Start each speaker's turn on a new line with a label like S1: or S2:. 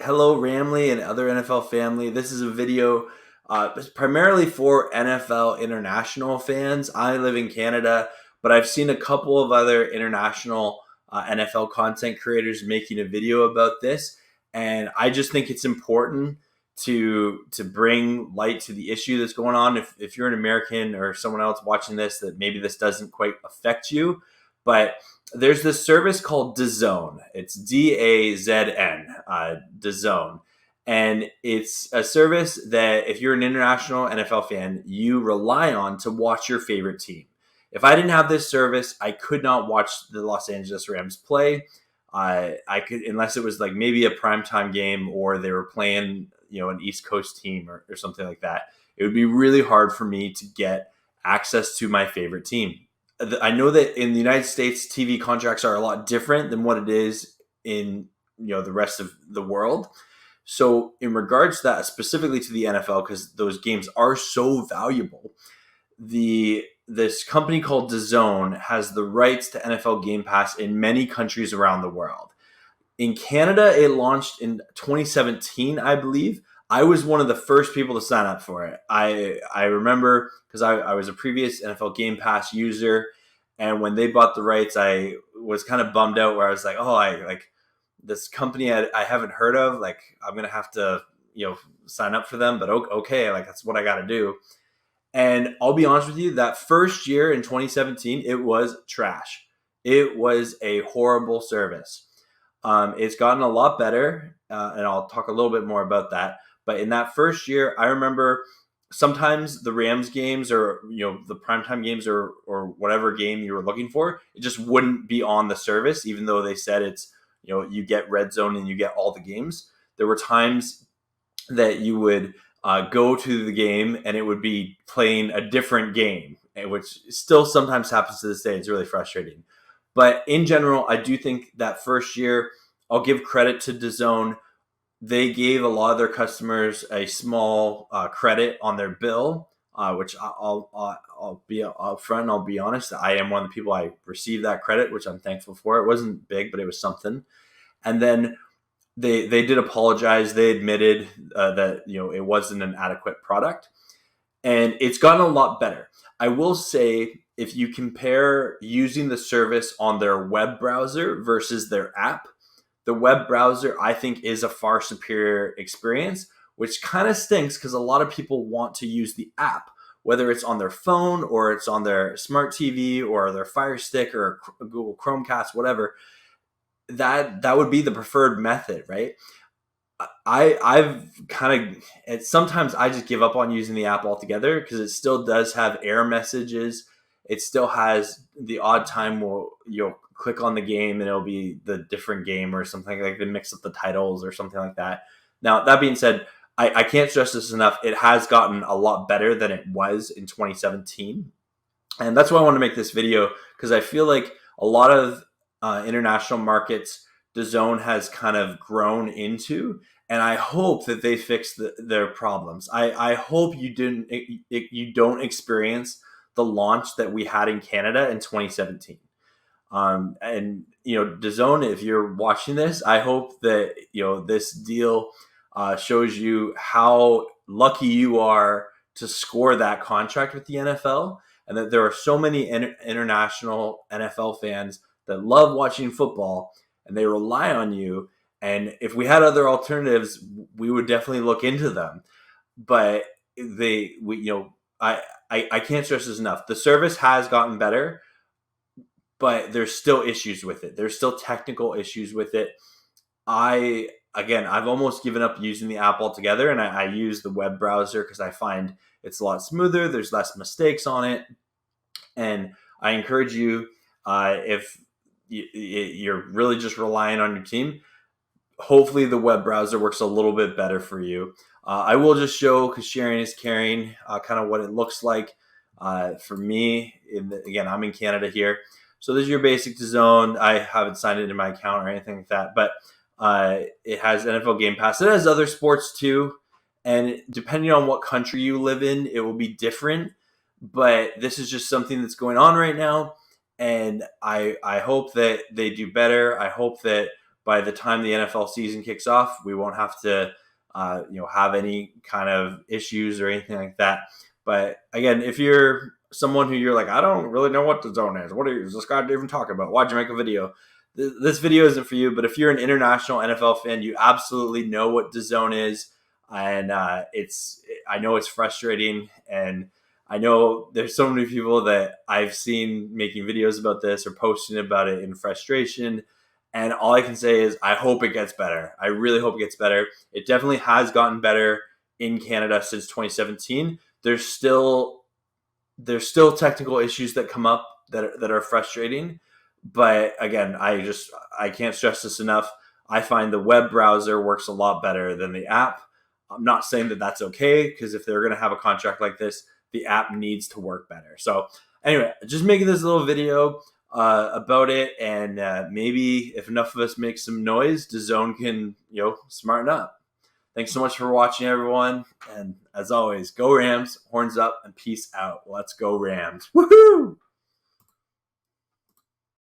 S1: Hello, Ramley and other NFL family. This is a video primarily for NFL international fans. I live in Canada, but I've seen a couple of other international NFL content creators making a video about this, and I just think it's important to bring light to the issue that's going on. If you're an American or someone else watching this, that maybe this doesn't quite affect you, but there's this service called DAZN. It's DAZN, DAZN. And it's a service that if you're an international NFL fan, you rely on to watch your favorite team. If I didn't have this service, I could not watch the Los Angeles Rams play. I could, unless it was like maybe a primetime game or they were playing, an East Coast team or something like that. It would be really hard for me to get access to my favorite team. I know that in the United States, TV contracts are a lot different than what it is in the rest of the world. So in regards to that, specifically to the NFL, because those games are so valuable, this company called DAZN has the rights to NFL Game Pass in many countries around the world. In Canada, it launched in 2017, I believe. I was one of the first people to sign up for it. I remember because I was a previous NFL Game Pass user, and when they bought the rights, I was kind of bummed out where I was like, oh, I like this company I haven't heard of. Like, I'm gonna have to sign up for them, but okay, like that's what I got to do. And I'll be honest with you, that first year in 2017, it was trash. It was a horrible service. It's gotten a lot better, and I'll talk a little bit more about that. But in that first year, I remember sometimes the Rams games or the primetime games or whatever game you were looking for, it just wouldn't be on the service, even though they said it's you get red zone and you get all the games. There were times that you would go to the game and it would be playing a different game, which still sometimes happens to this day. It's really frustrating. But in general, I do think that first year, I'll give credit to DAZN. They gave a lot of their customers a small credit on their bill, which I'll be upfront. I'll be honest. I am one of the people I received that credit, which I'm thankful for. It wasn't big, but it was something. And then they did apologize. They admitted that it wasn't an adequate product, and it's gotten a lot better. I will say, if you compare using the service on their web browser versus their app, the web browser, I think, is a far superior experience, which kind of stinks because a lot of people want to use the app, whether it's on their phone or it's on their smart TV or their Fire Stick or Google Chromecast, whatever. That would be the preferred method, right? I've kind of, sometimes I just give up on using the app altogether because it still does have error messages. It still has the odd time where you'll click on the game and it'll be the different game or something, like they mix up the titles or something like that. Now, that being said, I can't stress this enough. It has gotten a lot better than it was in 2017. And that's why I want to make this video, because I feel like a lot of international markets, DAZN has kind of grown into, and I hope that they fix their problems. I hope you don't experience the launch that we had in Canada in 2017. And DAZN, if you're watching this, I hope that this deal shows you how lucky you are to score that contract with the NFL, and that there are so many international NFL fans that love watching football and they rely on you. And if we had other alternatives, we would definitely look into them. But I can't stress this enough. The service has gotten better, but there's still issues with it. There's still technical issues with it. I've almost given up using the app altogether, and I use the web browser because I find it's a lot smoother. There's less mistakes on it. And I encourage you, if you're really just relying on your team, hopefully the web browser works a little bit better for you. I will just show, because sharing is caring, kind of what it looks like for me. Again, I'm in Canada here. So this is your basic DAZN. I haven't signed into my account or anything like that, but it has NFL Game Pass. It has other sports too, and depending on what country you live in, it will be different. But this is just something that's going on right now, and I hope that they do better. I hope that by the time the NFL season kicks off, we won't have to have any kind of issues or anything like that. But again, if you're someone who you're like, I don't really know what DAZN is, what is this guy even talking about? Why'd you make a video? This video isn't for you. But if you're an international NFL fan, you absolutely know what DAZN is, and I know it's frustrating, and I know there's so many people that I've seen making videos about this or posting about it in frustration. And all I can say is I hope it gets better. I really hope it gets better. It definitely has gotten better in Canada since 2017. There's still technical issues that come up that are frustrating. But again, I can't stress this enough. I find the web browser works a lot better than the app. I'm not saying that that's okay, because if they're going to have a contract like this, the app needs to work better. So anyway, just making this little video about it, and maybe if enough of us make some noise, DAZN can smarten up. Thanks so much for watching, everyone, and as always, go Rams, horns up, and peace out. Let's go Rams. Woohoo!